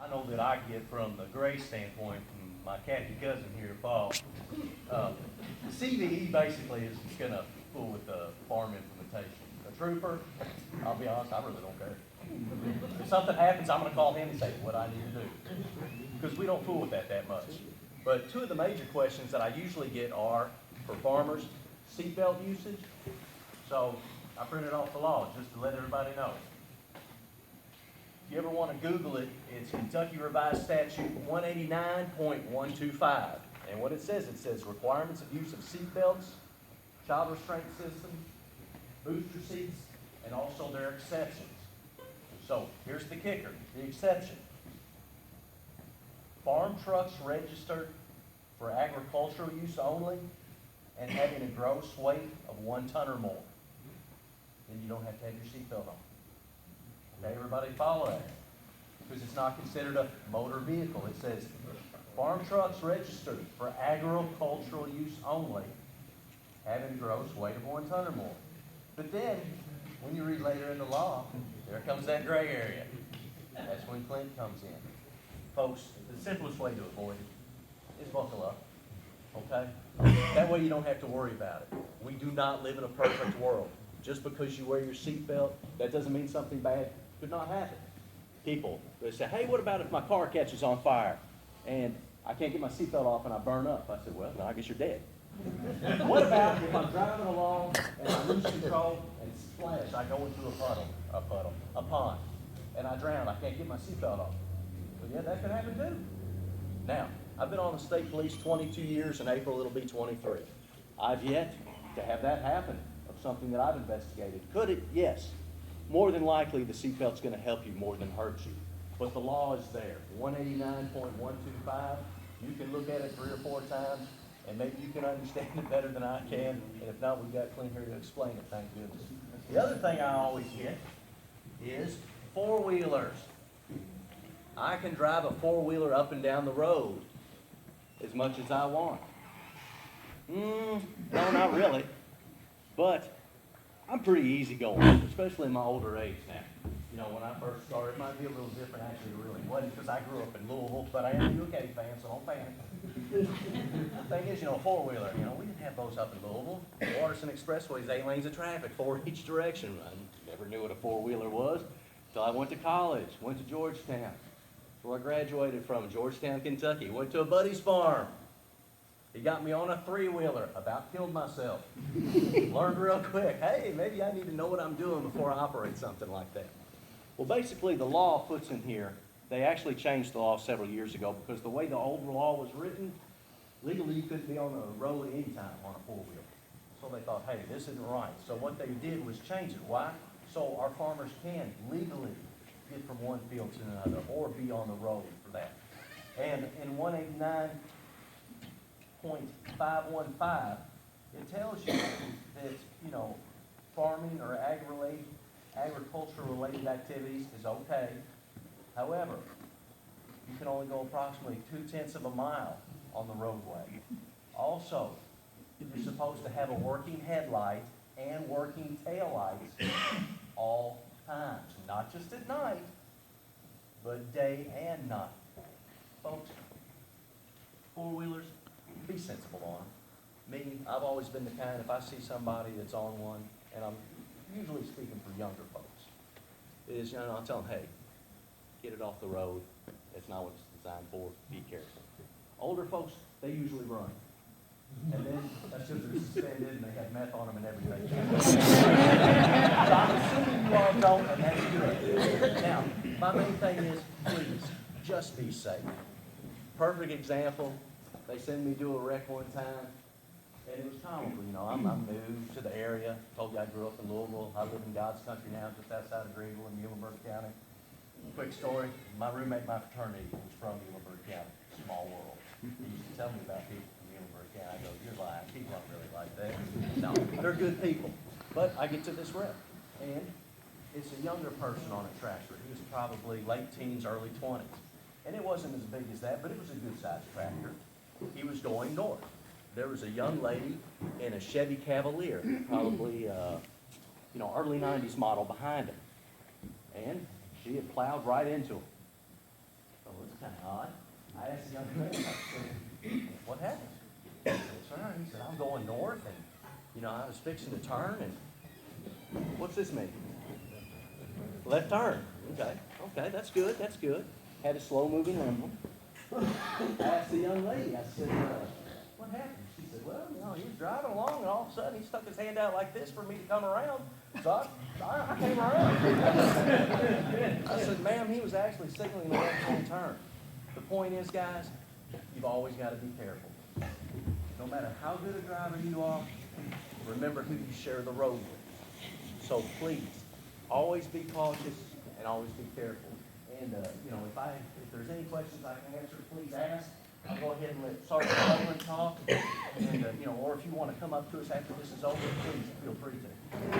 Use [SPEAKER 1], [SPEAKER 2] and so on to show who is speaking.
[SPEAKER 1] I know that I get from the gray standpoint, from my catchy cousin here, Paul. CVE basically is going to fool with the farm implementation. The trooper, I'll be honest, I really don't care. If something happens, I'm going to call him and say what I need to do. Because we don't fool with that much. But two of the major questions that I usually get are, for farmers, seatbelt usage. So I printed off the law just to let everybody know. If you ever want to Google it, it's Kentucky Revised Statute 189.125. And what it says requirements of use of seatbelts, child restraint system, booster seats, and also their exceptions. So here's the kicker, the exception. Farm trucks registered for agricultural use only and having a gross weight of 1 ton or more. Then you don't have to have your seatbelt on. Okay, everybody follow that. Because it's not considered a motor vehicle. It says farm trucks registered for agricultural use only, having a gross weight of 1 ton or more. But then, when you read later in the law, there comes that gray area. That's when Clint comes in. Folks, the simplest way to avoid it is buckle up. Okay? That way you don't have to worry about it. We do not live in a perfect world. Just because you wear your seatbelt, that doesn't mean something bad could not happen. People, they say, hey, what about if my car catches on fire and I can't get my seatbelt off and I burn up? I said, well, then I guess you're dead. What about if I'm driving along and I lose control and splash, I go into a pond, and I drown, I can't get my seatbelt off? Well, yeah, that could happen too. Now, I've been on the state police 22 years, in April it'll be 23. I've yet to have that happen of something that I've investigated. Could it? Yes. More than likely, the seatbelt's going to help you more than hurt you. But the law is there, 189.125. You can look at it 3 or 4 times, and maybe you can understand it better than I can. And if not, we've got Clint here to explain it, thank goodness. The other thing I always get is four-wheelers. I can drive a four-wheeler up and down the road as much as I want. No, not really. But I'm pretty easygoing, especially in my older age now. You know, when I first started, it might be a little different. Actually, it really wasn't, because I grew up in Louisville, but I am a UK fan, so don't panic. The thing is, you know, four-wheeler, you know, we didn't have those up in Louisville. The Waterson Expressway is 8 lanes of traffic, 4 each direction. I never knew what a four-wheeler was until I went to college, went to Georgetown. That's where I graduated from, Georgetown, Kentucky. Went to a buddy's farm. He got me on a 3-wheeler, about killed myself. Learned real quick, hey, maybe I need to know what I'm doing before I operate something like that. Well, basically, the law puts in here, they actually changed the law several years ago because the way the old law was written, legally you couldn't be on the road anytime on a four-wheeler. So they thought, hey, this isn't right. So what they did was change it. Why? So our farmers can legally get from one field to another or be on the road for that. And in 189.515, it tells you that, you know, farming or agriculture-related activities is okay. However, you can only go approximately 0.2 of a mile on the roadway. Also, you're supposed to have a working headlight and working taillights all times, not just at night, but day and night. Folks, four-wheelers, be sensible on them. Me, I've always been the kind, if I see somebody that's on one, and I'm usually speaking for younger folks, is, you know, I'll tell them, hey, get it off the road. That's not what it's designed for. Be careful. Older folks, they usually run. And then that's because they're suspended and they have meth on them and everything. So I'm assuming you all don't, and that's good. Now, my main thing is, please, just be safe. Perfect example, they sent me to a wreck one time, and it was comical. You know, I'm new to the area. Told you I grew up in Louisville. I live in God's country now, just outside of Greenville in Muhlenberg County. Quick story, my roommate in my fraternity was from Muhlenberg County, small world. He used to tell me about people from Muhlenberg County. I go, you're lying, people aren't really like that. No, they're good people. But I get to this wreck, and it's a younger person on a tractor. He was probably late teens, early 20s. And it wasn't as big as that, but it was a good-sized tractor. He was going north. There was a young lady in a Chevy Cavalier, probably, early 90s model behind him. And she had plowed right into him. So young man. I said, what happened? He said, sir, he said, I'm going north, and, you know, I was fixing to turn, and what's this mean? Left turn. Okay, that's good, that's good. Had a slow-moving limo. I asked the young lady, I said, what happened? She said, well, you know, he was driving along, and all of a sudden, he stuck his hand out like this for me to come around. So I came around. I said, ma'am, he was actually signaling the left-hand turn. The point is, guys, you've always got to be careful. No matter how good a driver you are, remember who you share the road with. So please, always be cautious and always be careful. And, you know, if there's any questions I can answer, please ask. I'll go ahead and let Sergeant Butler talk. And, you know, or if you want to come up to us after this is over, please feel free to.